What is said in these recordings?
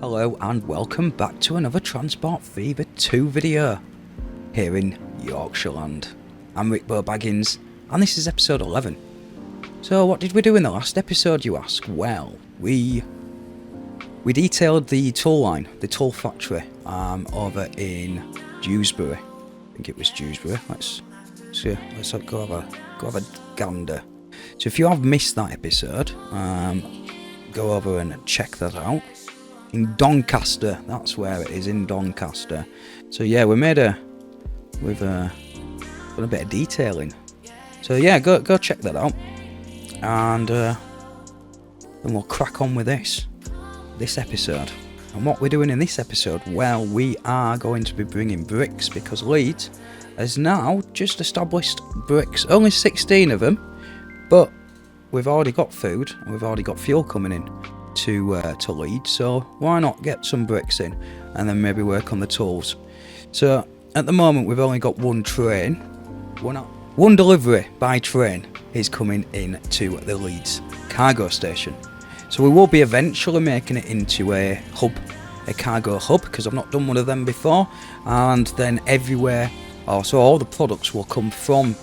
Hello and welcome back to another Transport Fever 2 video here in Yorkshire land. I'm RickboBaggins and this is episode 11. So what did we do in the last episode, you ask? Well, we detailed the tool line, the tool factory over in Dewsbury. I think it was Dewsbury. Let's go have a gander. So if you have missed that episode, go over and check that out. In Doncaster, that's where it is, in Doncaster. So yeah, we've done a bit of detailing. So yeah, go check that out, and then we'll crack on with this episode. And what we're doing in this episode, well, we are going to be bringing bricks because Leeds has now just established bricks. Only 16 of them, but we've already got food and we've already got fuel coming in to Leeds, so why not get some bricks in and then maybe work on the tools. So at the moment we've only got one delivery by train is coming in to the Leeds cargo station. So we will be eventually making it into a cargo hub, because I've not done one of them before, and then everywhere, so all the products will come from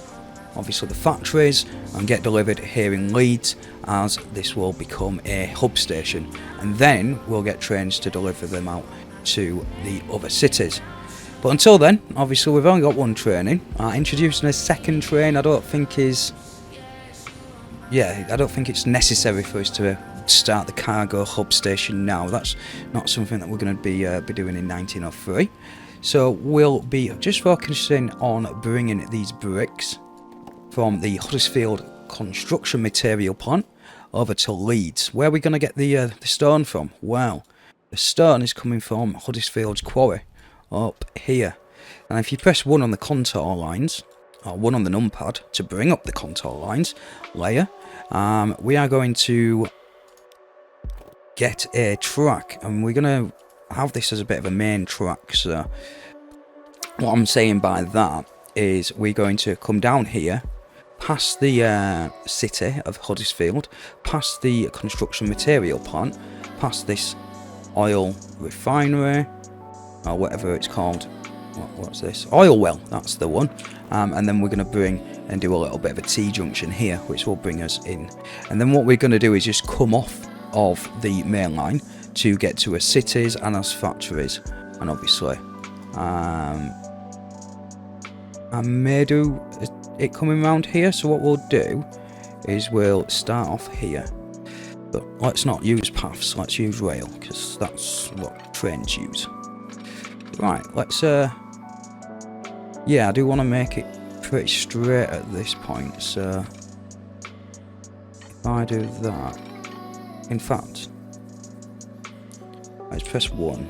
obviously the factories and get delivered here in Leeds, as this will become a hub station, and then we'll get trains to deliver them out to the other cities. But until then, obviously we've only got one train in. Introducing a second train I don't think it's necessary for us to start the cargo hub station now. That's not something that we're going to be doing in 1903. So we'll be just focusing on bringing these bricks from the Huddersfield construction material plant over to Leeds. Where are we going to get the stone from? Well, the stone is coming from Huddersfield's quarry up here. And if you press 1 on the contour lines, or 1 on the numpad to bring up the contour lines layer, we are going to get a track, and we're going to have this as a bit of a main track. So what I'm saying by that is we're going to come down here, past the city of Huddersfield, past the construction material plant, past this oil refinery, or whatever it's called. What's this? Oil well, that's the one. And then we're going to bring and do a little bit of a T-junction here, which will bring us in. And then what we're going to do is just come off of the main line to get to our cities and our factories. And obviously, I may do it coming round here. So what we'll do is we'll start off here, but let's not use paths, let's use rail, because that's what trains use. Right, let's yeah, I do want to make it pretty straight at this point, so if I do that, in fact, let's press 1.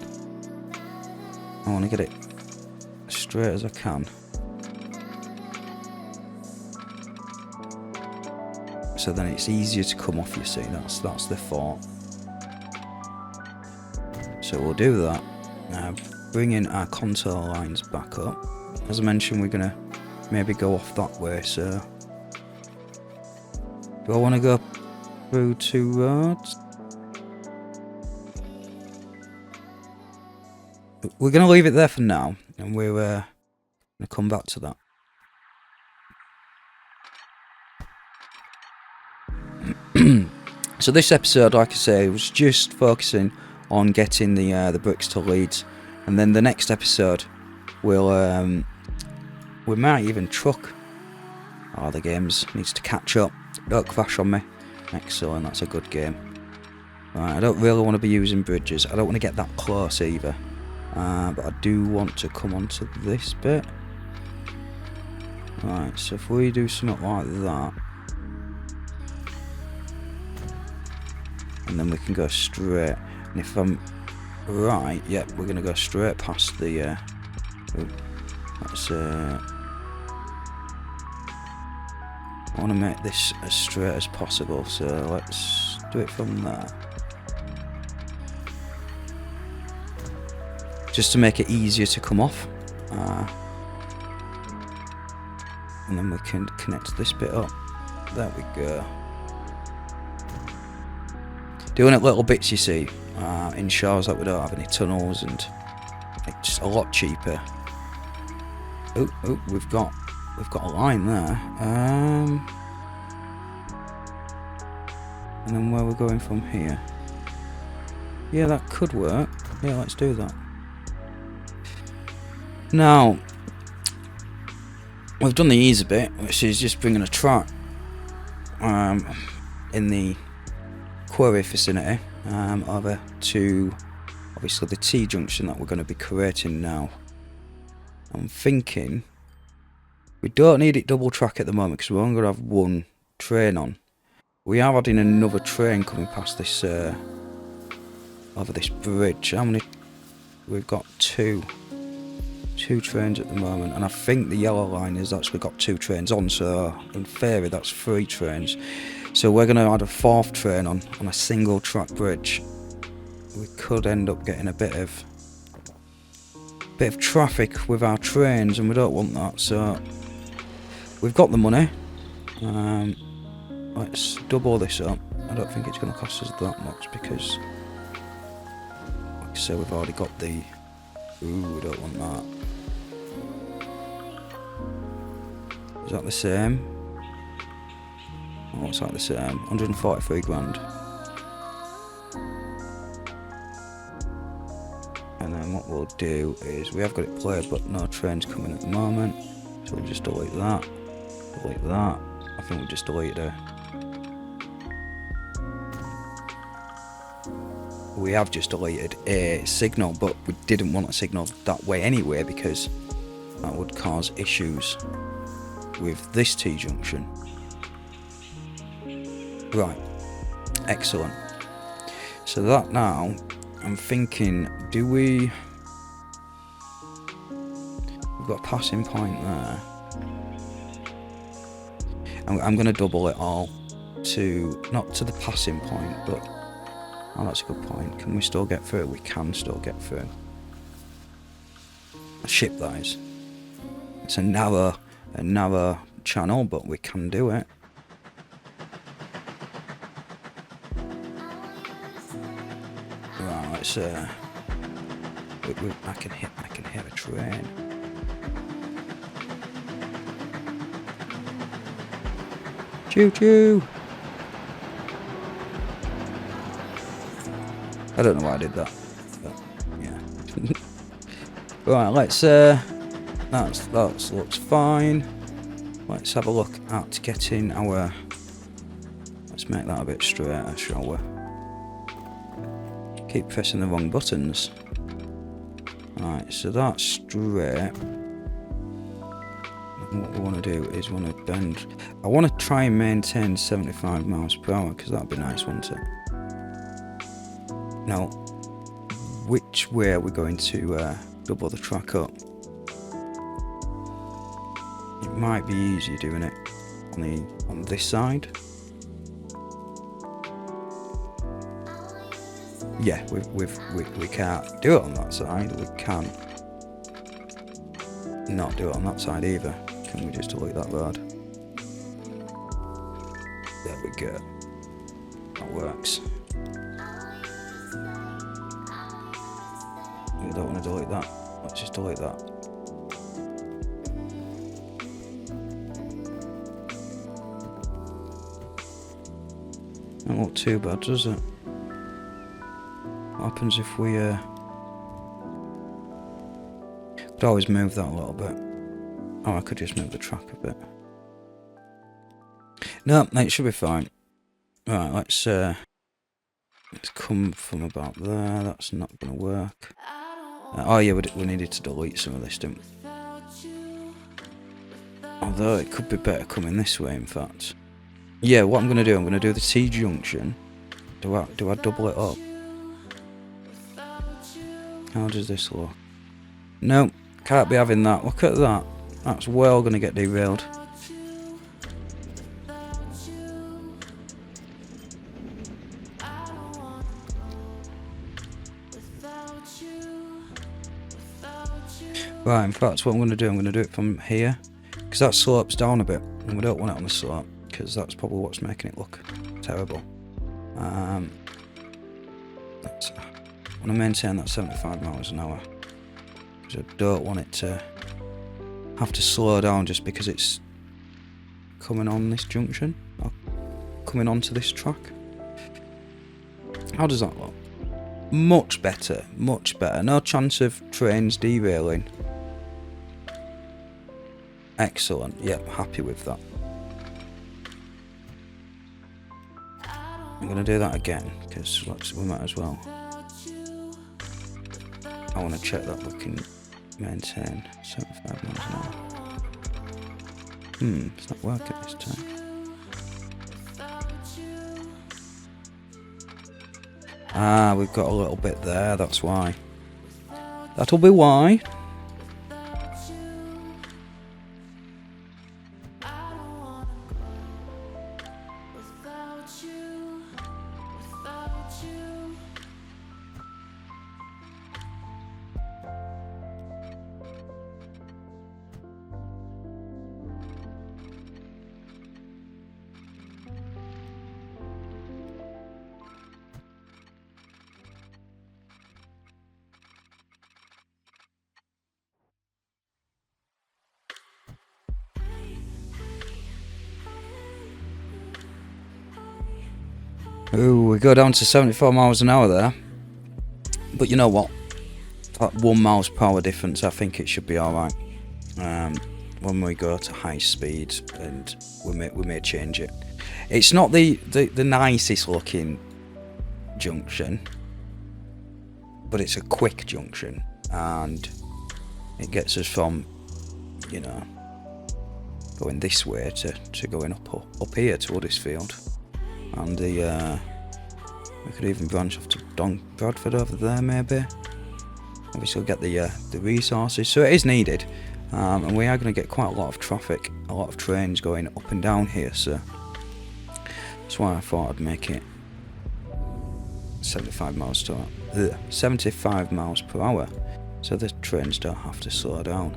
I want to get it as straight as I can. So then it's easier to come off, you see, that's the thought. So we'll do that. Now bring in our contour lines back up. As I mentioned, we're going to maybe go off that way, so do I want to go through 2 roads? We're going to leave it there for now, and we're going to come back to that. So this episode, like I say, was just focusing on getting the bricks to Leeds, and then the next episode we'll we might even truck. Oh, the game needs to catch up. Don't crash on me. Excellent, that's a good game. Right, I don't really want to be using bridges. I don't want to get that close either, but I do want to come onto this bit. Right, so if we do something like that, and then we can go straight, and if I'm right, yep, we're going to go straight past the let's I want to make this as straight as possible, so let's do it from there, just to make it easier to come off, and then we can connect this bit up. There we go. Doing it little bits, you see. ensures that we don't have any tunnels, and it's a lot cheaper. Oh, we've got a line there. And then where we're going from here? Yeah, that could work. Yeah, let's do that. Now, we've done the easy bit, which is just bringing a track in the quarry vicinity over to obviously the T-junction that we're going to be creating now. I'm thinking we don't need it double track at the moment because we're only going to have one train on. We are adding another train coming past this over this bridge. How many? We've got two trains at the moment, and I think the yellow line has actually got 2 trains on, so in theory that's 3 trains. So we're going to add a 4th train on a single track bridge. We could end up getting a bit of traffic with our trains, and we don't want that. So we've got the money. Let's double this up. I don't think it's going to cost us that much because, like I say, we've already got the. Ooh, we don't want that. Is that the same? Oh, it's like the same. 143 grand. And then what we'll do is, we have got it played, but no trains coming at the moment. So we'll just delete that. Delete that. I think we just deleted it. We have just deleted a signal, but we didn't want a signal that way anyway because that would cause issues with this T-junction. Right, excellent. So that now, I'm thinking, we've got a passing point there. I'm going to double it all to, not to the passing point, but, oh, that's a good point. Can we still get through? We can still get through. A ship, that is. It's a narrow channel, but we can do it. Right, let's I can hit a train. Choo choo. I don't know why I did that, but yeah. Right, let's that looks fine. Let's have a look at getting our. Let's make that a bit straighter, shall we? Keep pressing the wrong buttons. Right, so that's straight. And what we want to do is want to bend. I want to try and maintain 75 miles per hour because that'd be nice, wouldn't it? Now, which way are we going to double the track up? It might be easier doing it on this side. Yeah, we can't do it on that side. We can not do it on that side either. Can we just delete that road? There we go. That works. We don't want to delete that. Let's just delete that. Don't look too bad, does it? What happens if we could always move that a little bit. Oh, I could just move the track a bit. No, it should be fine. Right, let's come from about there. That's not gonna work. Oh yeah, we needed to delete some of this, didn't we? Although it could be better coming this way, in fact. Yeah, what I'm gonna do, I'm gonna do the T-junction. Do I double it up? How does this look? No, can't be having that. Look at that. That's well gonna get derailed. Right, in fact, what I'm going to do, I'm going to do it from here, because that slopes down a bit, and we don't want it on the slope, because that's probably what's making it look terrible. I want to maintain that 75 miles an hour. Because I don't want it to have to slow down just because it's coming on this junction. Or coming onto this track. How does that look? Much better, much better. No chance of trains derailing. Excellent. Yep, happy with that. I'm going to do that again because we might as well. I want to check that we can maintain 75 miles an hour. It's not working this time. Ah, we've got a little bit there, that's why. That'll be why. Ooh, we go down to 74 miles an hour there. But you know what? That 1 miles per hour difference, I think it should be alright. When we go to high speed, and we may change it. It's not the nicest looking junction, but it's a quick junction, and it gets us from, you know, going this way to going up here to Huddersfield. And we could even branch off to Bradford over there, maybe. Obviously, we'll get the resources, so it is needed, and we are going to get quite a lot of traffic, a lot of trains going up and down here. So that's why I thought I'd make it 75 miles per hour, so the trains don't have to slow down.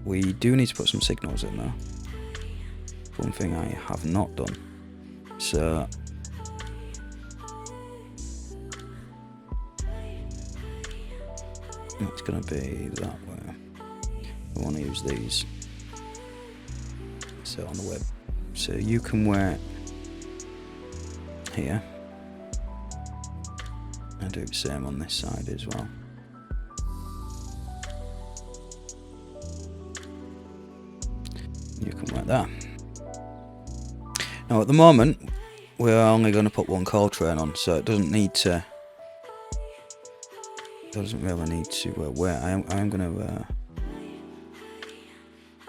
We do need to put some signals in there. One thing I have not done. So it's going to be that way. We want to use these. So on the web. So you can wait here. And do the same on this side as well. You can work there. Now at the moment we're only going to put one coal train on, so it doesn't really need to wait. I'm going to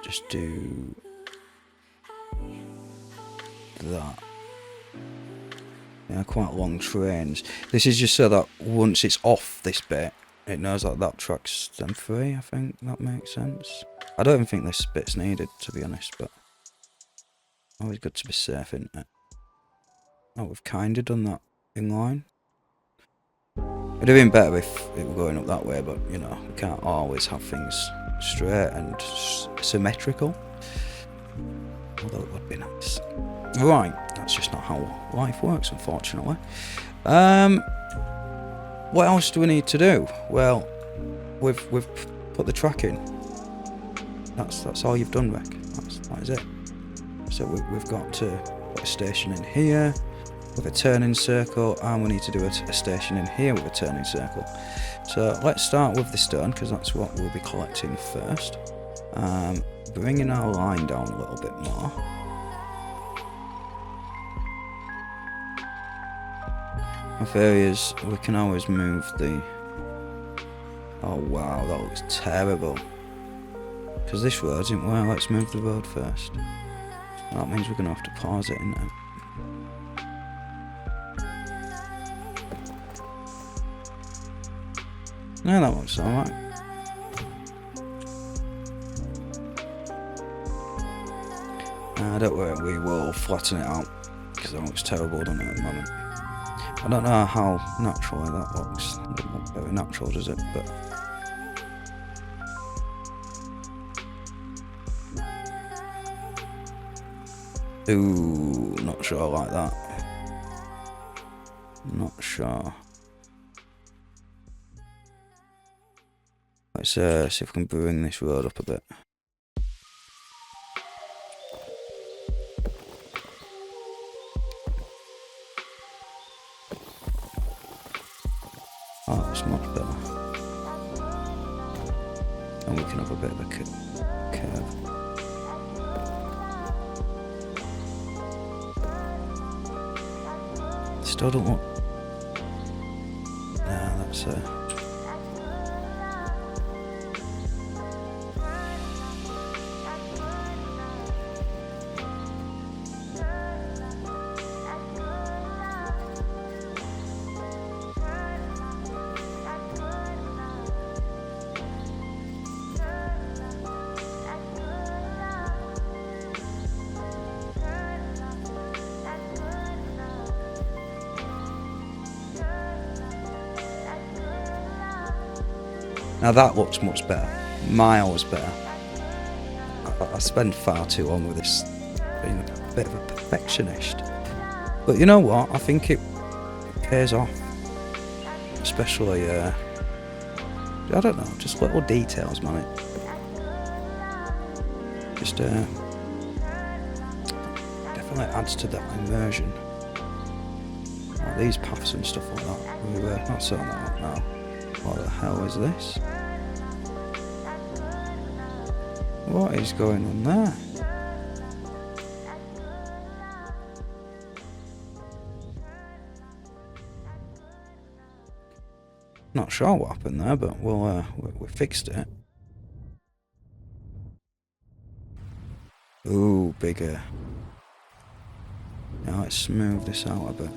just do that. Yeah, quite long trains. This is just so that once it's off this bit, it knows that track's them free. I think that makes sense. I don't even think this bit's needed, to be honest, but always good to be safe, isn't it? Oh, we've kind of done that in line. It'd have been better if it were going up that way, but you know, we can't always have things straight and symmetrical. Although it would be nice. Right, that's just not how life works, unfortunately. What else do we need to do? Well, we've put the track in. That's all you've done, Rick. That is it. So we've got to put a station in here with a turning circle, and we need to do a station in here with a turning circle. So let's start with the stone, because that's what we'll be collecting first. Bringing our line down a little bit more. Of areas we can always move the. Oh wow, that looks terrible. Because this road isn't well. Let's move the road first. That means we're going to have to pause it, isn't it? No, that looks alright. Don't worry, we will flatten it out, because that looks terrible, doesn't it, at the moment? I don't know how naturally that looks. It doesn't look very natural, does it? But Ooh, not sure I like that. Not sure. Let's see if we can bring this road up a bit. Oh, that's much better. And we can have a bit of a curve. Still don't want... Nah, that's Now that looks much better, miles better. I spend far too long with this, being a bit of a perfectionist. But you know what, I think it pays off. Especially, I don't know, just little details, man. It just definitely adds to that immersion. Like these paths and stuff like that, we were not sorting that out now. What the hell is this? What is going on there? Not sure what happened there, but we fixed it. Ooh, bigger. Now let's smooth this out a bit.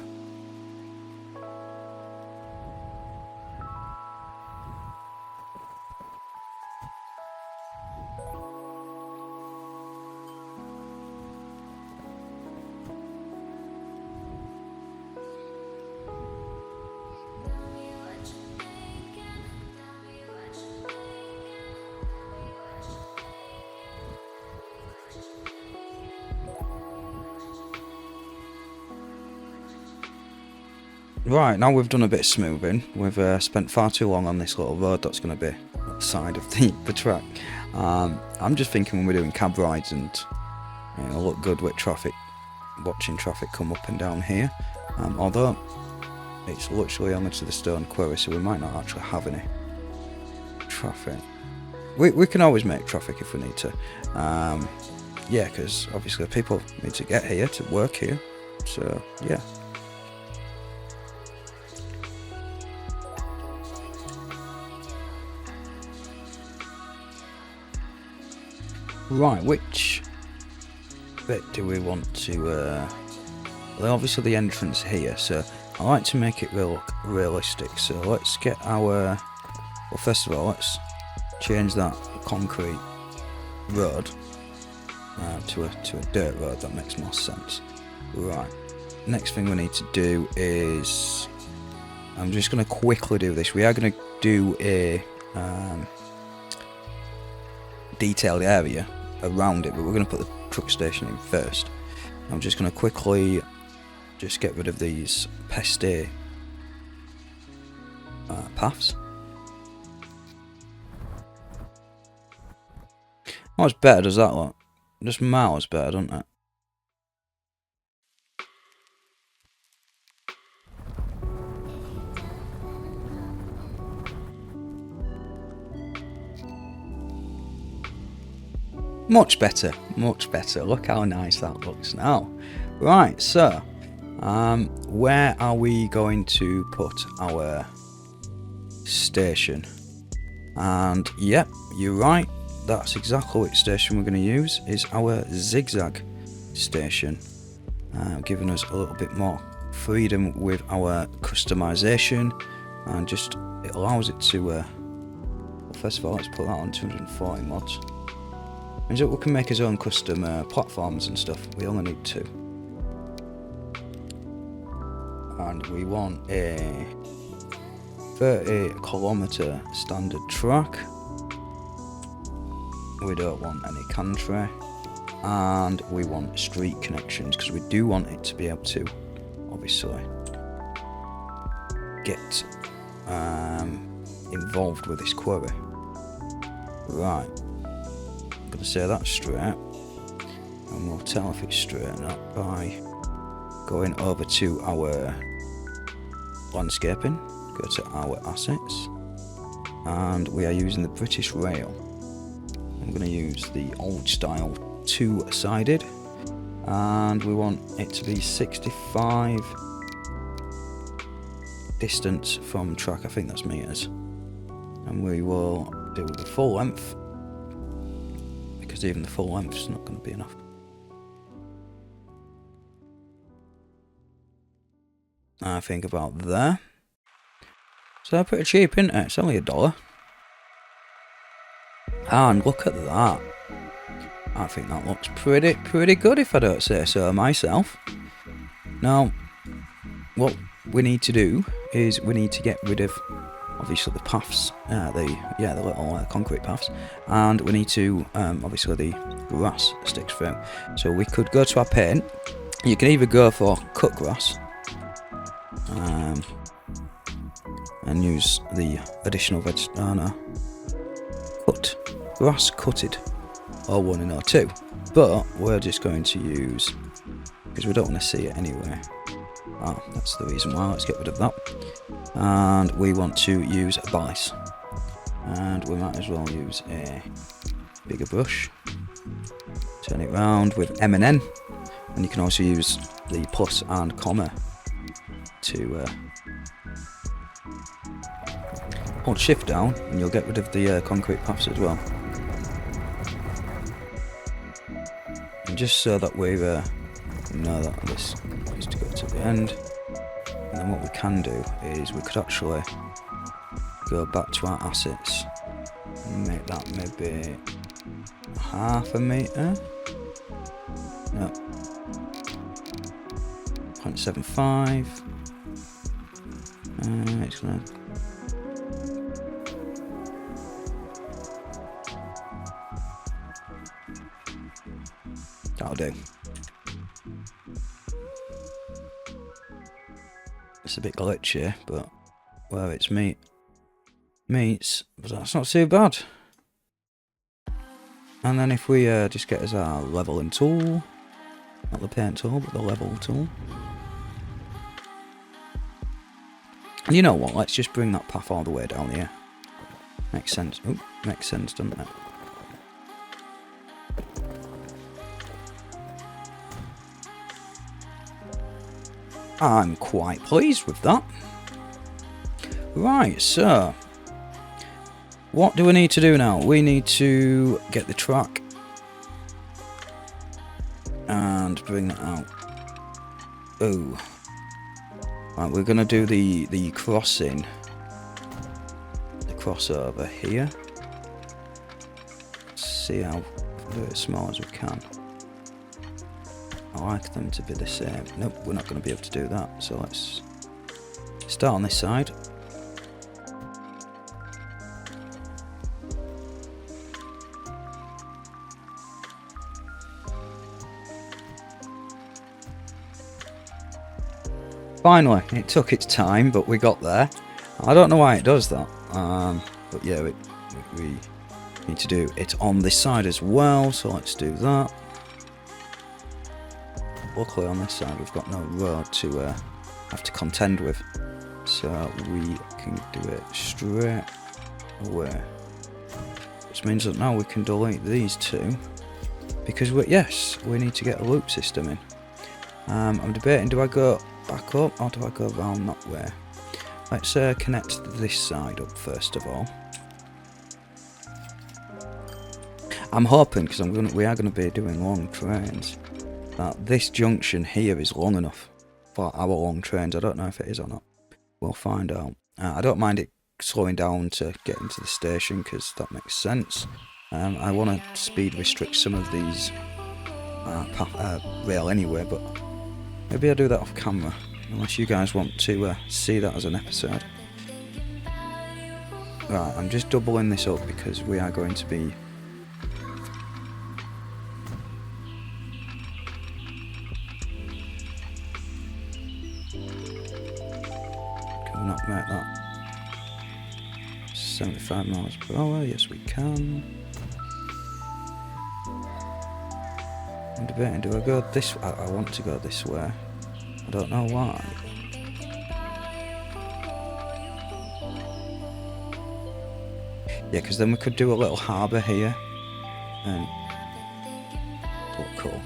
Right, now we've done a bit of smoothing. We've spent far too long on this little road that's going to be at the side of the track. I'm just thinking when we're doing cab rides and it'll look good with traffic, watching traffic come up and down here. Although it's literally only to the stone quarry, so we might not actually have any traffic. We can always make traffic if we need to. Yeah, because obviously people need to get here to work here. So yeah. Right, which bit do we want to, well, obviously the entrance here, so I like to make it look realistic, so let's get our, well, first of all, let's change that concrete road to a dirt road. That makes more sense. Right, next thing we need to do is, I'm just going to quickly do this. We are going to do a detailed area around it, but we're going to put the truck station in first. I'm just going to quickly just get rid of these pesty paths. How much better does that look? Just miles better, doesn't it? Much better, much better. Look how nice that looks now. Right, so where are we going to put our station? And yep, you're right, that's exactly which station we're going to use, is our zigzag station, giving us a little bit more freedom with our customization, and just it allows it to well, first of all, let's put that on 240 mods. Means that we can make his own custom platforms and stuff. We only need 2. And we want a 30km standard track. We don't want any country. and we want street connections because we do want it to be able to obviously get involved with this quarry. Right, I'm going to say that's straight, and we'll tell if it's straight or not by going over to our landscaping, go to our assets, and we are using the British Rail. I'm going to use the old style two-sided, and we want it to be 65 distance from track. I think that's meters, and we will do the full length because even the full length is not going to be enough. I think about there. So pretty cheap, isn't it? It's only $1. And look at that. I think that looks pretty good if I don't say so myself. Now, what we need to do is we need to get rid of obviously the paths, the little concrete paths, and we need to obviously the grass sticks through. So we could go to our paint. You can either go for cut grass and use the additional grass cutted or 1 and or 2, but we're just going to use, because we don't want to see it anyway. That's the reason why. Let's get rid of that, and we want to use a balice, and we might as well use a bigger brush, turn it round with M and N, and you can also use the plus and comma to hold shift down, and you'll get rid of the concrete paths as well. And just so that we know that this needs to go to the end, and then what we can do is we could actually go back to our assets and make that maybe ½ a metre. No, 0.75. It's gonna that'll do. It's a bit glitchy, but where it's meets, but that's not too bad. And then if we just get us our leveling tool, not the paint tool, but the level tool. And you know what? Let's just bring that path all the way down here. Makes sense. Ooh, makes sense, doesn't it? I'm quite pleased with that. Right, so what do we need to do now? We need to get the track and bring that out. Oh, right, we're gonna do the crossing, the crossover here. Let's see how do it as small as we can. I like them to be the same. Nope, we're not going to be able to do that. So let's start on this side. Finally, it took its time, but we got there. I don't know why it does that. But yeah, we need to do it on this side as well. So let's do that. Luckily on this side we've got no road to have to contend with, so we can do it straight away, which means that now we can delete these two because we need to get a loop system in. I'm debating, do I go back up or do I go around that way? Let's connect this side up first of all. I'm hoping, because we are going to be doing long trains, that this junction here is long enough for our long trains. I don't know if it is or not. We'll find out. I don't mind it slowing down to get into the station because that makes sense. I want to speed restrict some of these rail anyway, but maybe I'll do that off camera, unless you guys want to see that as an episode. Right, I'm just doubling this up because we are going to be not make that 75 miles per hour? Yes, we can. I'm debating, do I go this way? I want to go this way. I don't know why. Yeah, because then we could do a little harbour here. And look cool.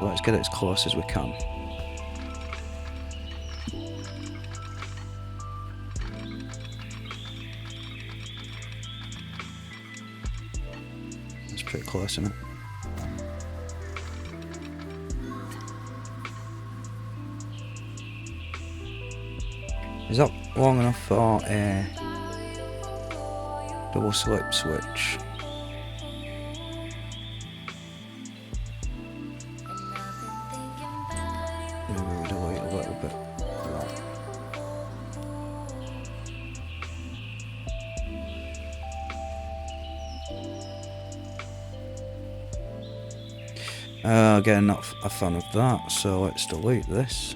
Let's get it as close as we can. It's pretty close, isn't it? Is that long enough for a double slip switch? Maybe we'll delete a little bit. Again, not a fan of that, so let's delete this.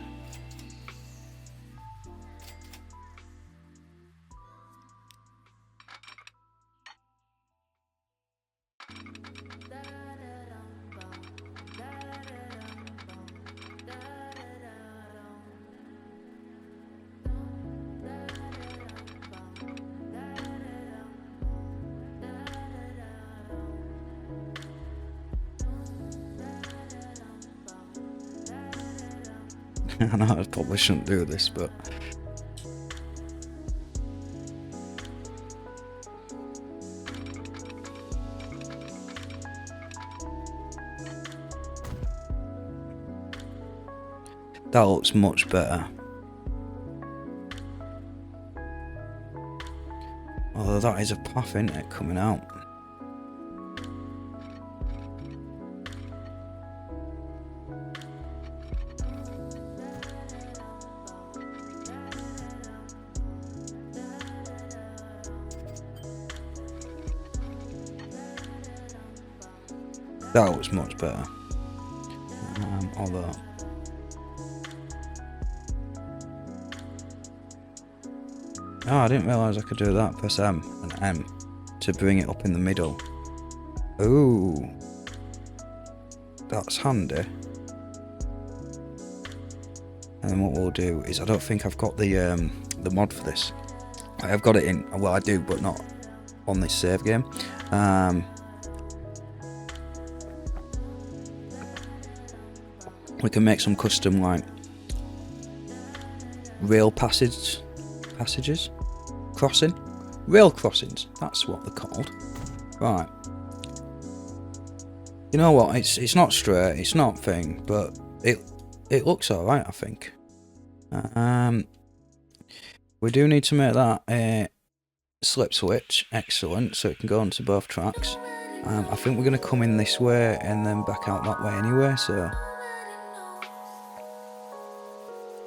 I know I probably shouldn't do this, but that looks much better. Although that is a path, isn't it, coming out? That looks much better. Although oh, I didn't realise I could do that. Press M and M to bring it up in the middle. Ooh, that's handy. And then what we'll do is, I don't think I've got the mod for this. I have got it in. Well, I do, but not on this save game. We can make some custom like rail passages, rail crossings. That's what they're called. Right. You know what? It's not straight. It's not thing, but it looks alright, I think. We do need to make that a slip switch. Excellent. So it can go onto both tracks. I think we're going to come in this way and then back out that way anyway. So.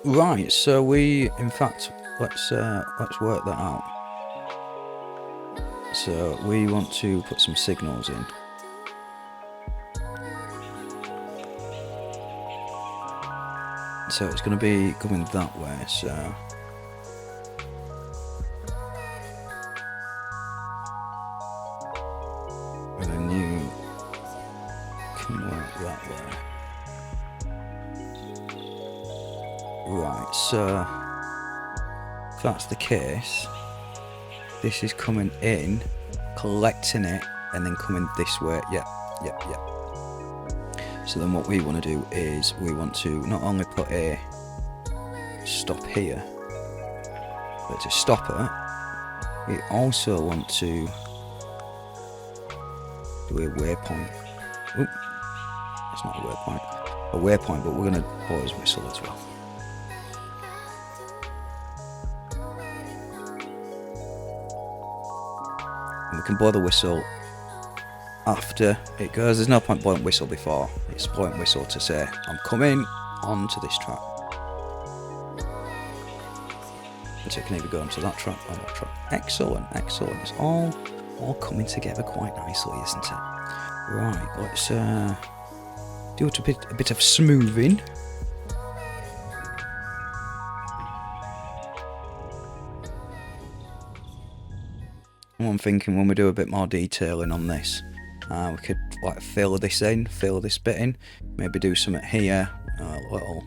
Right, so we, in fact, let's work that out. So we want to put some signals in. So it's going to be going that way, so. And then you can work that way. Right, so if that's the case, this is coming in, collecting it, and then coming this way. Yep. So then what we want to do is we want to not only put a stop here, but to stop it, we also want to do a waypoint. Oop, that's not a waypoint, but we're going to always whistle as well. We can blow the whistle after it goes. There's no point blowing whistle before. It's blowing whistle to say I'm coming onto this track. So it can either go onto that track or that track. Excellent. It's all coming together quite nicely, isn't it? Right, let's do a bit of smoothing. I'm thinking when we do a bit more detailing on this, we could like fill this bit in, maybe do something here, a little,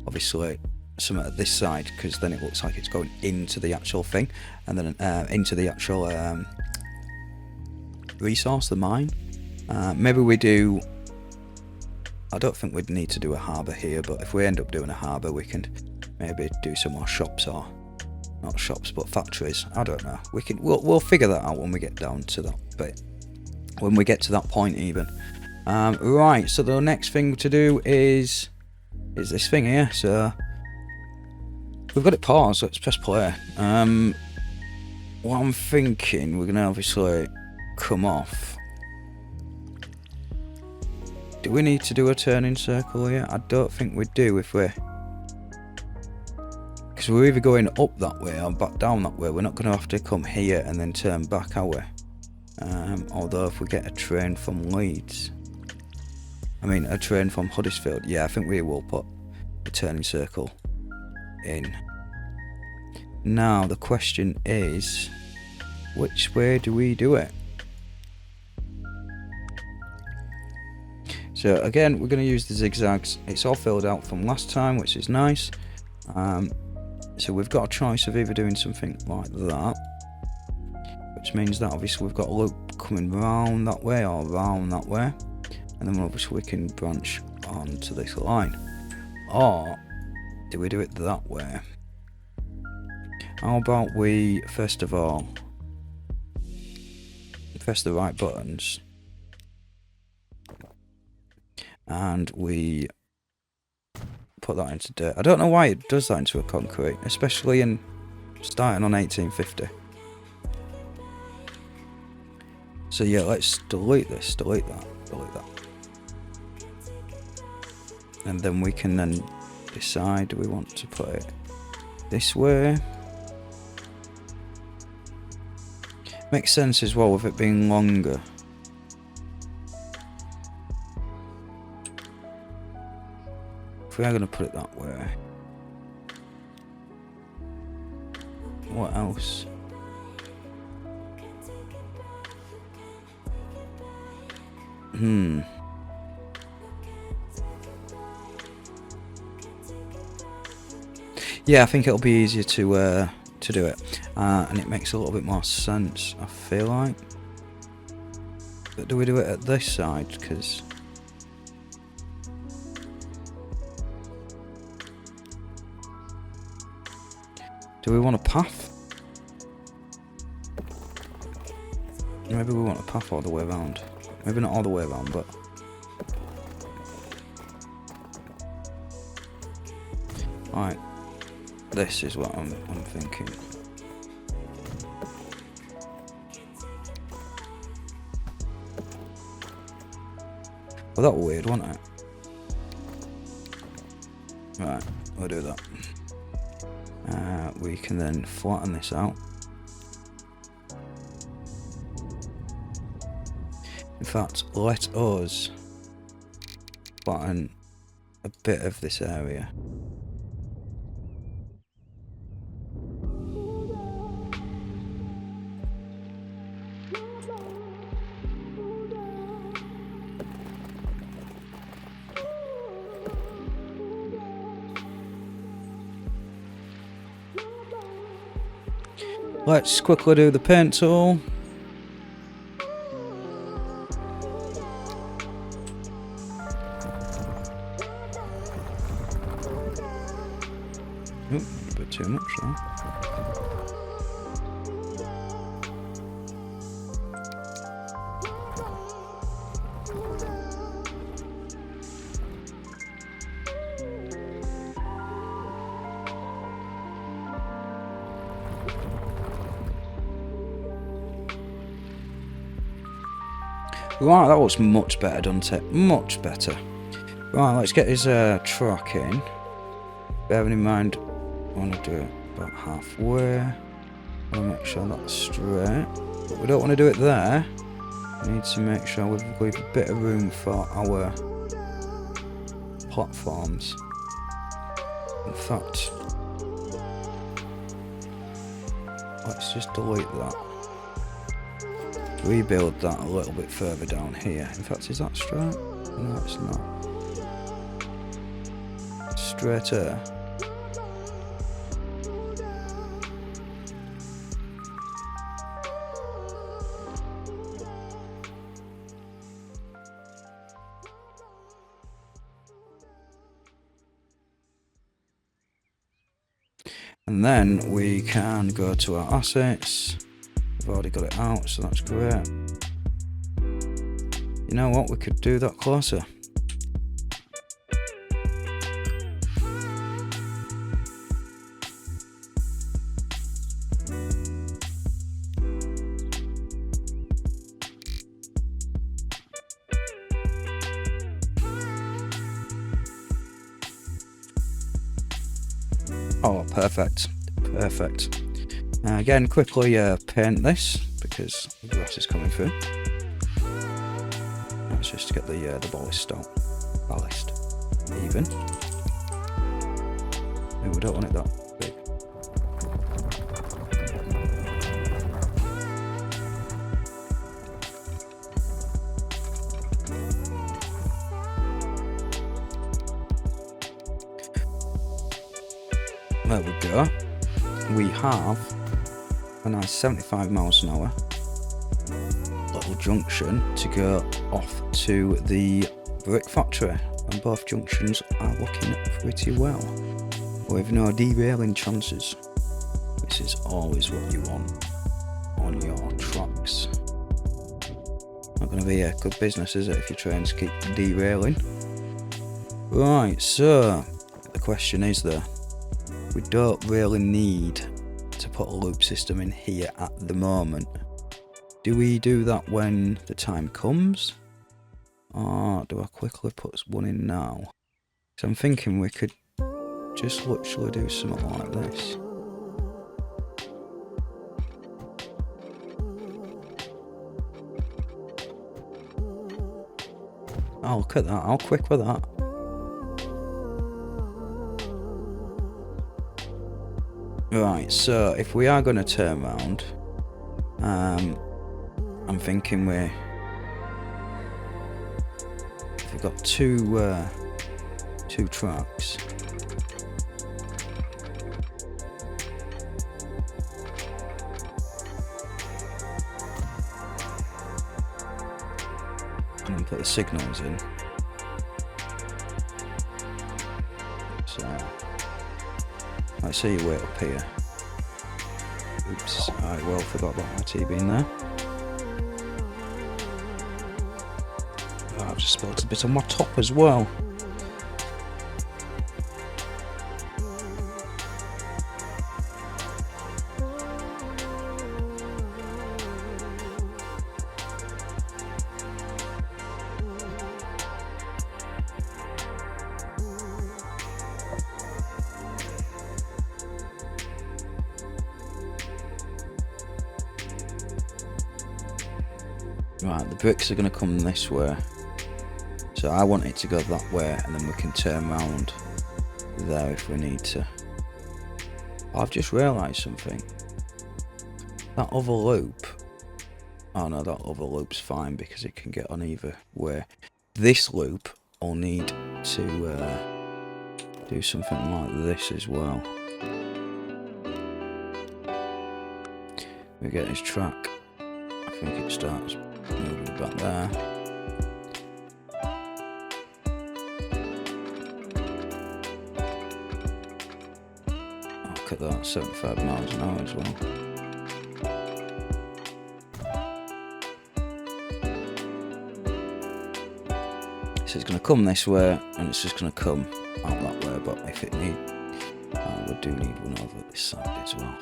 obviously something at this side, because then it looks like it's going into the actual thing, and then into the actual resource, the mine. Maybe we do, I don't think we'd need to do a harbour here, but if we end up doing a harbour, we can maybe do some more shops, or not shops but factories. I don't know, we'll figure that out when we get down to that bit, when we get to that point even. Right, so the next thing to do is this thing here. So we've got it paused, let's press play. What I'm thinking, we're gonna obviously come off. Do we need to do a turning circle here? I don't think we do, if we're, because we're either going up that way or back down that way. We're not going to have to come here and then turn back, are we? Although if we get a train from Leeds, I mean a train from Huddersfield, yeah, I think we will put a turning circle in. Now the question is, which way do we do it? So again, we're going to use the zigzags. It's all filled out from last time, which is nice. So we've got a choice of either doing something like that, which means that obviously we've got a loop coming round that way or round that way, and then obviously we can branch onto this line. Or do we do it that way? How about we first of all press the right buttons and we put that into dirt. I don't know why it does that into a concrete, especially in starting on 1850. So yeah, let's delete this, delete that. And then we can then decide, do we want to put it this way? Makes sense as well with it being longer. If we are going to put it that way, what else? Yeah, I think it'll be easier to do it, and it makes a little bit more sense, I feel like. But do we do it at this side? Because do we want a path? Maybe we want a path all the way around. Maybe not all the way around, but right. This is what I'm thinking. Well, that was weird, wasn't it? Right, we'll do that. We can then flatten this out. In fact, let us flatten a bit of this area. Let's quickly do the paint tool. Oop, a bit too much there. Right, that looks much better, doesn't it? Much better. Right, let's get his truck in. Bearing in mind, I want to do it about halfway. I want to make sure that's straight. But we don't want to do it there. We need to make sure we've got a bit of room for our platforms. In fact, let's just delete that. Rebuild that a little bit further down here. In fact, is that straight? No, it's not. Straighter. And then we can go to our assets. We've already got it out, so that's great. You know what? We could do that closer. Oh, perfect. Perfect. Again, quickly paint this because the grass is coming through. Let's just get the ballast out. Ballast. Even. No, we don't want it that big. There we go. We have a nice 75 miles an hour little junction to go off to the brick factory, and both junctions are looking pretty well with no derailing chances. This is always what you want on your tracks. Not going to be a good business, is it, if your trains keep derailing? Right, so the question is there, we don't really need to put a loop system in here at the moment. Do we do that when the time comes? Or do I quickly put one in now? So I'm thinking we could just literally do something like this. Oh, look at that, how quick with that. Right, so if we are going to turn around, I'm thinking we've got two tracks. And then put the signals in. So let's see you wait up here. Oops, I well forgot about my TV in there. Oh, I've just spilled a bit on my top as well. Right, the bricks are going to come this way. So I want it to go that way, and then we can turn around there if we need to. I've just realised something. That other loop... Oh no, that other loop's fine because it can get on either way. This loop will need to do something like this as well. We get his track. I think it starts moving back there. Look at that, 75 miles an hour as well. So it's going to come this way, and it's just going to come out that way, but if it need, we do need one over this side as well.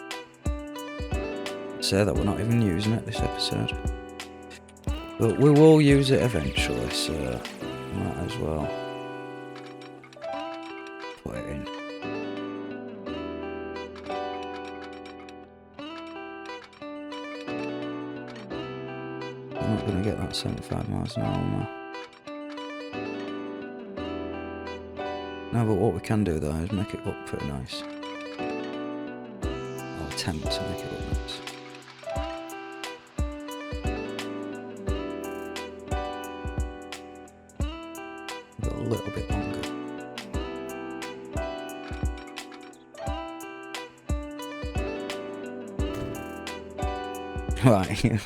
Say that we're not even using it this episode, but we will use it eventually, so might as well put it in. I'm not going to get that 75 miles an hour, am I? No, but what we can do though is make it look pretty nice. Or attempt to make it look nice. Go a little bit longer. Right,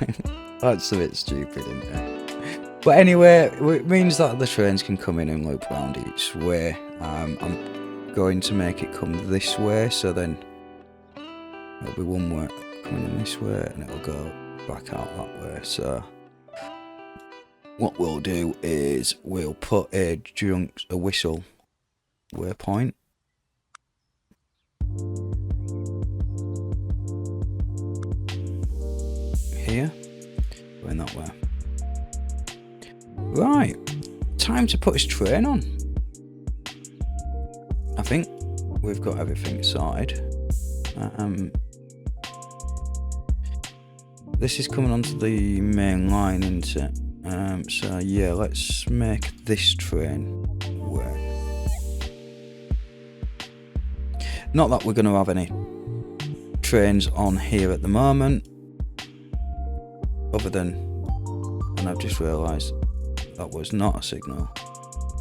that's a bit stupid, isn't it? But anyway, it means that the trains can come in and loop around each way. I'm going to make it come this way, so then it'll be one way coming in this way, and it'll go back out that way. So what we'll do is we'll put a whistle waypoint. Here, going that way. Right, time to put his train on. I think we've got everything sorted. This is coming onto the main line, isn't it? So yeah, let's make this train work. Not that we're going to have any trains on here at the moment, other than, and I've just realised that was not a signal,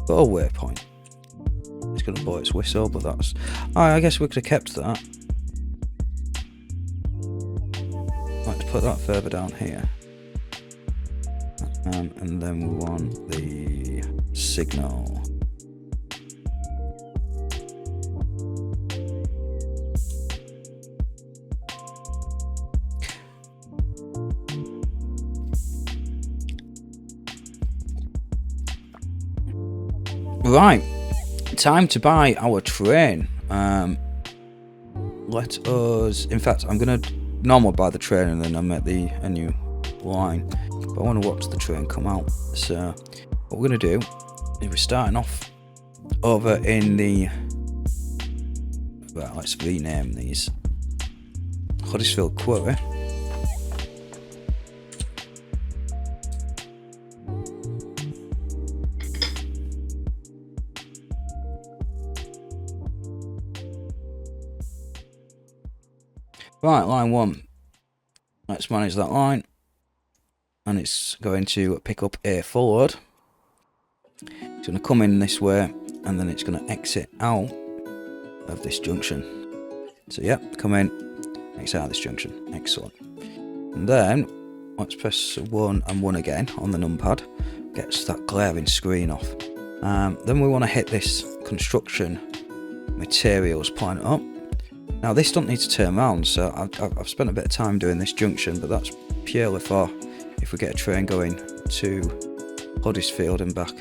but a waypoint. It's going to blow its whistle, but that's... I guess we could have kept that. Let's put that further down here. And then we want the signal. Right, time to buy our train. Let us, in fact, I'm gonna normal buy the train and then I'll make a new line. But I want to watch the train come out. So what we're gonna do is we're starting off over in the, well, let's rename these Huddersfield Quarry. Right, line 1. Let's manage that line. And it's going to pick up a full load. It's going to come in this way, and then it's going to exit out of this junction. So yeah, come in, exit out of this junction. Excellent. And then let's press 1 and 1 again on the numpad. Gets that glaring screen off. Then we want to hit this construction materials point up. Now this don't need to turn around, so I've spent a bit of time doing this junction, but that's purely for if we get a train going to Huddersfield and back.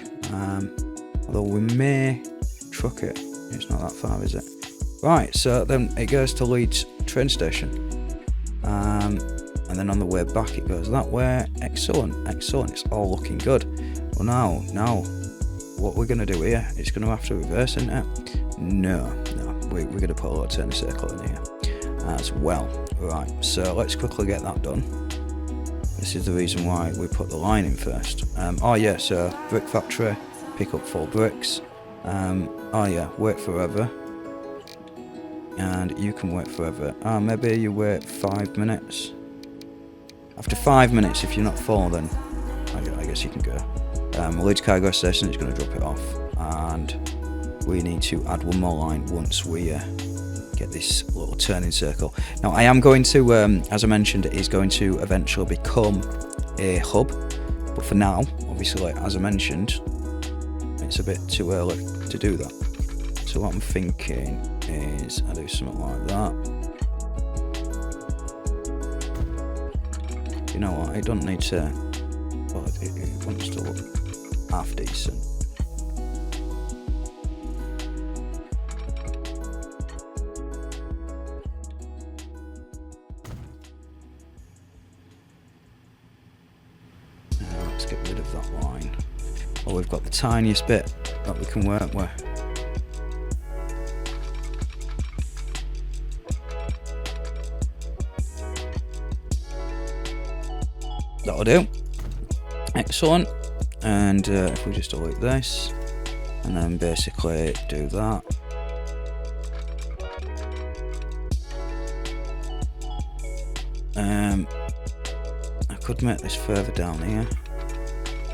Although we may truck it, it's not that far, is it? Right, so then it goes to Leeds train station, and then on the way back it goes that way. Excellent, excellent. It's all looking good. Well, now what we're going to do here, it's going to have to reverse, isn't it? No. We're going to put a little turning circle in here as well. Right, so let's quickly get that done. This is the reason why we put the line in first. Oh yeah, so brick factory, pick up 4 bricks. Oh yeah, wait forever. And you can wait forever. Maybe you wait 5 minutes. After 5 minutes, if you're not full, then I guess you can go. Leeds cargo station is going to drop it off, and we need to add one more line once we get this little turning circle. Now I am going to, as I mentioned, it is going to eventually become a hub, but for now, obviously, as I mentioned, it's a bit too early to do that. So what I'm thinking is I do something like that. You know what, it doesn't need to, well, it wants to look half decent. Let's get rid of that line. Well, we've got the tiniest bit that we can work with. That'll do. Excellent. And if we just delete this, and then basically do that. I could make this further down here,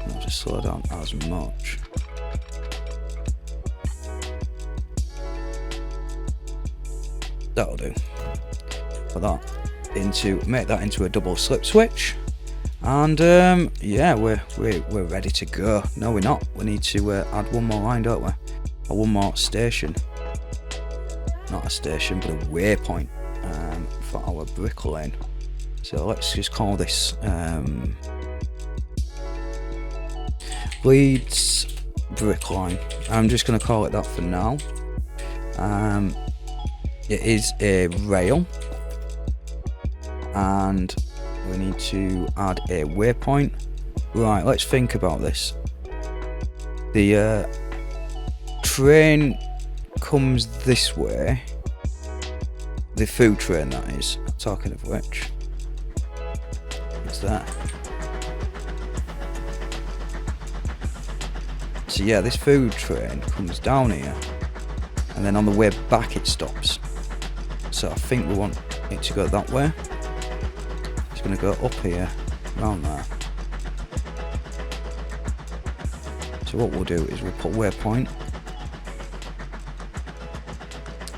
not to slow down as much. That'll do. Put that into, make that into a double slip switch, and yeah, we're ready to go. No, we're not. We need to add one more line, don't we? Or one more station. Not a station, but a waypoint for our brick lane. So let's just call this Leeds brick line. I'm just going to call it that for now. It is a rail, and we need to add a waypoint. Right, let's think about this. The train comes this way. The food train, that is. Talking of which, it's there. So yeah, this food train comes down here, and then on the way back it stops. So I think we want it to go that way. It's going to go up here, around there. So what we'll do is we'll put waypoint.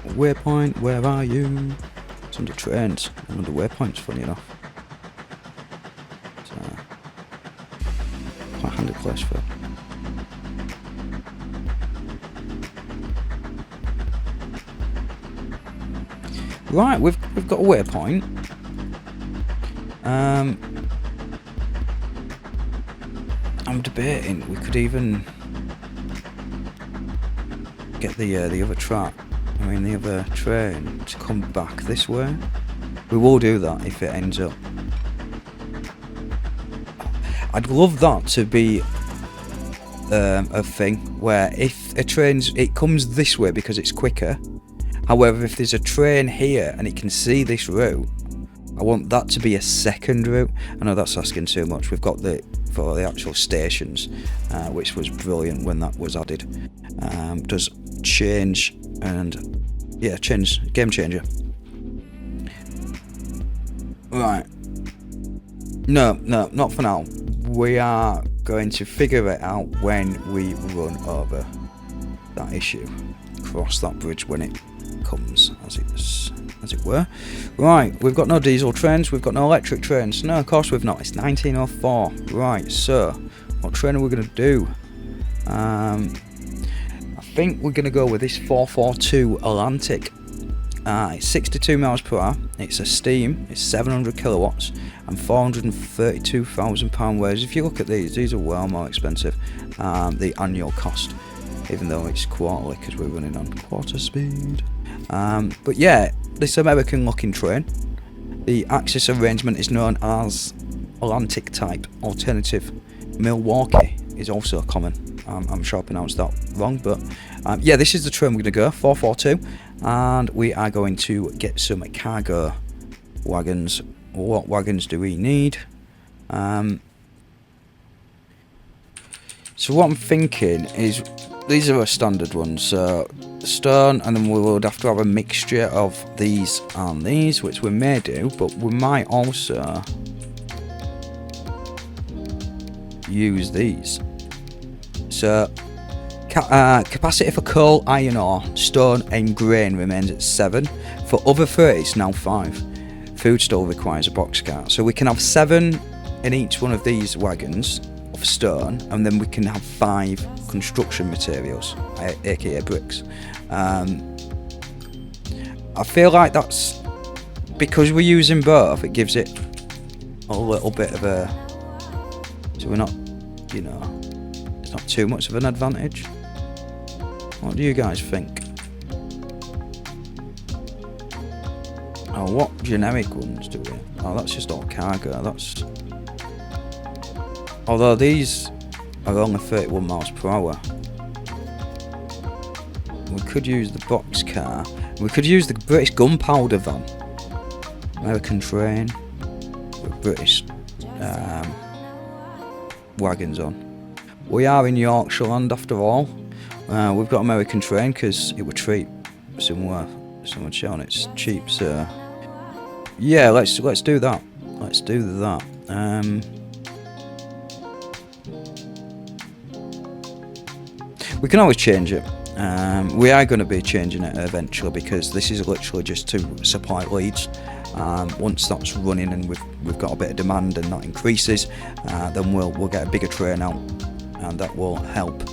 Waypoint, where are you? It's under trains, and under waypoints, funny enough. So, quite a handy place for it. Right, we've got a waypoint. I'm debating we could even get the other track. I mean the other train to come back this way. We will do that if it ends up. I'd love that to be a thing where if a train's, it comes this way because it's quicker. However, if there's a train here and it can see this route, I want that to be a second route. I know that's asking too much. We've got for the actual stations, which was brilliant when that was added. Does change, and yeah, change, game changer. Right. No, not for now. We are going to figure it out when we run over that issue. Cross that bridge when it comes, as it were. Right, we've got no diesel trains, we've got no electric trains. No, of course we've not. It's 1904. Right, so what train are we going to do? I think we're going to go with this 442 Atlantic. It's 62 miles per hour. It's a steam. It's 700 kilowatts and 432,000 pound weight. If you look at these are well more expensive. The annual cost, even though it's quarterly because we're running on quarter speed. But yeah, this American looking train, the axis arrangement is known as Atlantic type. Alternative Milwaukee is also common. I'm sure I pronounced that wrong, but yeah, this is the train we're going to go, 442, and we are going to get some cargo wagons. What wagons do we need? So what I'm thinking is, these are our standard ones, so stone, and then we would have to have a mixture of these and these, which we may do, but we might also use these. So capacity for coal, iron ore, stone and grain remains at 7. For other 3 it's now 5. Food still requires a box cart, so we can have 7 in each one of these wagons of stone, and then we can have 5 construction materials, aka bricks. I feel like that's because we're using both, it gives it a little bit of a, so we're not, you know, it's not too much of an advantage. What do you guys think? Oh, what generic ones do we? Oh, that's just all cargo. That's, although these are only 31 miles per hour. We could use the box car. We could use the British gunpowder van. American train with British wagons on. We are in Yorkshire land after all. we've got American train because it would treat somewhere. Someone shouting it's cheap, so yeah, let's do that. Let's do that. We can always change it. We are going to be changing it eventually because this is literally just to supply Leeds. Once that's running and we've got a bit of demand and that increases, then we'll get a bigger train out, and that will help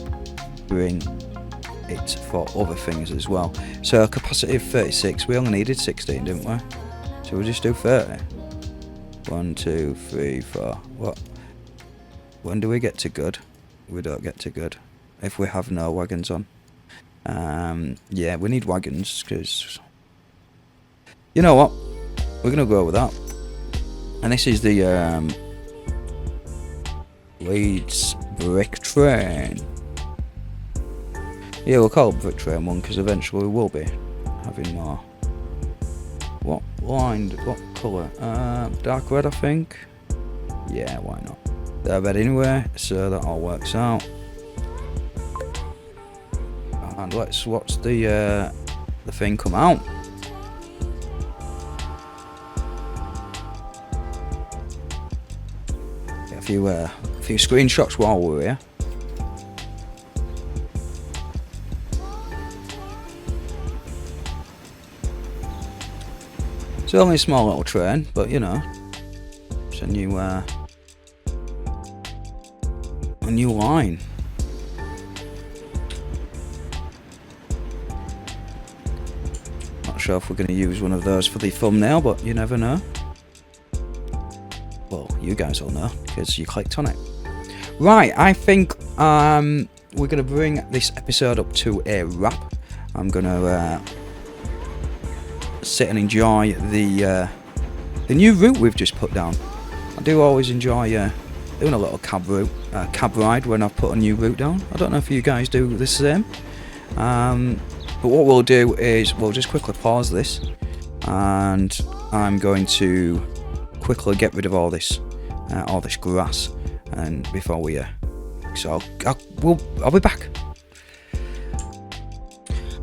bring it for other things as well. So capacity of 36, we only needed 16, didn't we? So we'll just do 30. 1, 2, 3, 4. What? When do we get to good? We don't get to good if we have no wagons on. Yeah, we need wagons because you know what? We're gonna go with that. And this is the Leeds brick train. Yeah, we'll call it brick train 1 because eventually we will be having more. What line? What colour? Dark red, I think. Yeah, why not? They're red anyway, so that all works out. And let's watch the thing come out. Get a few screenshots while we're here. It's only a small little train, but you know, it's a new line. Not sure if we're going to use one of those for the thumbnail, but you never know. Well, you guys will know because you clicked on it. Right, I think we're going to bring this episode up to a wrap. I'm going to sit and enjoy the new route we've just put down. I do always enjoy doing a little cab ride when I've put a new route down. I don't know if you guys do the same. But what we'll do is we'll just quickly pause this, and I'm going to quickly get rid of all this grass, and before we so I'll be back.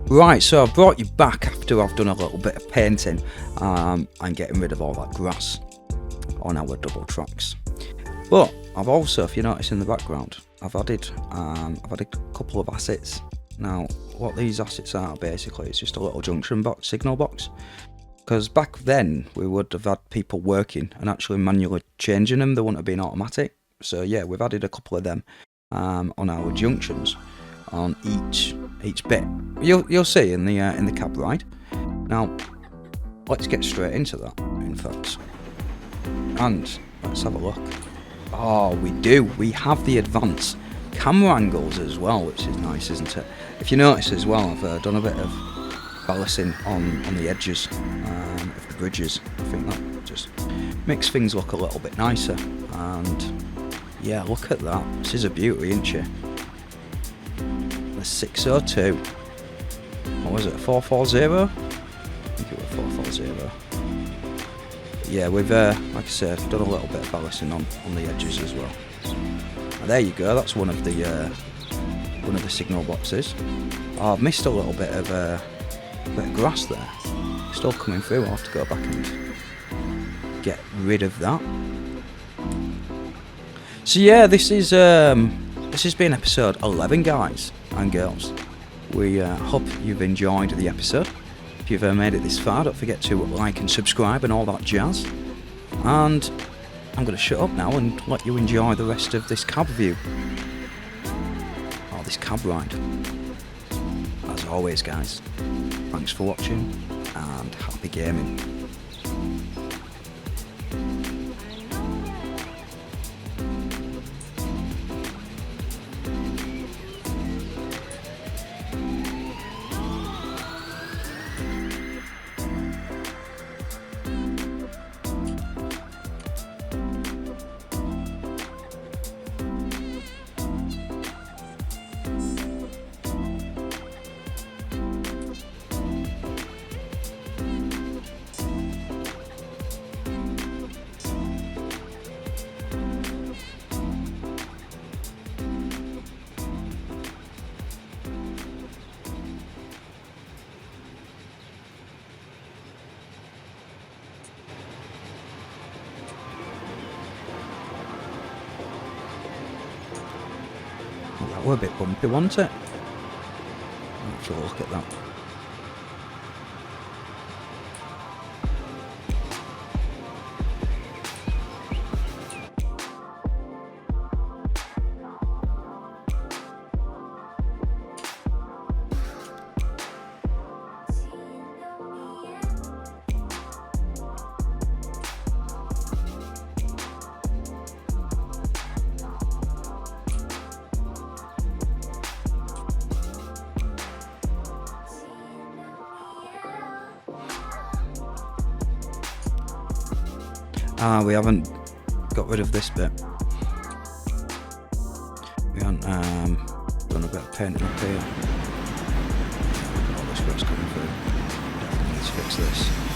Right, so I've brought you back after I've done a little bit of painting and getting rid of all that grass on our double tracks. But I've also, if you notice in the background, I've added a couple of assets. Now, what these assets are basically, it's just a little junction box, signal box. Because back then we would have had people working and actually manually changing them. They wouldn't have been automatic. So yeah, we've added a couple of them on our junctions on each bit. You'll see in the cab ride. Now, let's get straight into that. In fact, and let's have a look. Oh, we do. We have the advanced camera angles as well, which is nice, isn't it? If you notice as well, I've done a bit of balancing on the edges of the bridges. I think that just makes things look a little bit nicer. And yeah, look at that. This is a beauty, isn't it? The 602. What was it? 440? I think it was 440. Yeah, we've like I said, done a little bit of balancing on the edges as well. And there you go. That's one of the signal boxes. Oh, I've missed a little bit of grass there. Still coming through. I'll have to go back and get rid of that. So yeah, this has been episode 11, guys and girls. We hope you've enjoyed the episode. If you've made it this far, don't forget to like and subscribe and all that jazz. And I'm going to shut up now and let you enjoy the rest of this cab view. Or this cab ride. As always, guys, thanks for watching and happy gaming. That were a bit bumpy, wasn't it? Let's have a look at that. We haven't got rid of this bit. We haven't done a bit of painting up here. Oh, this bit's coming through. Let's fix this.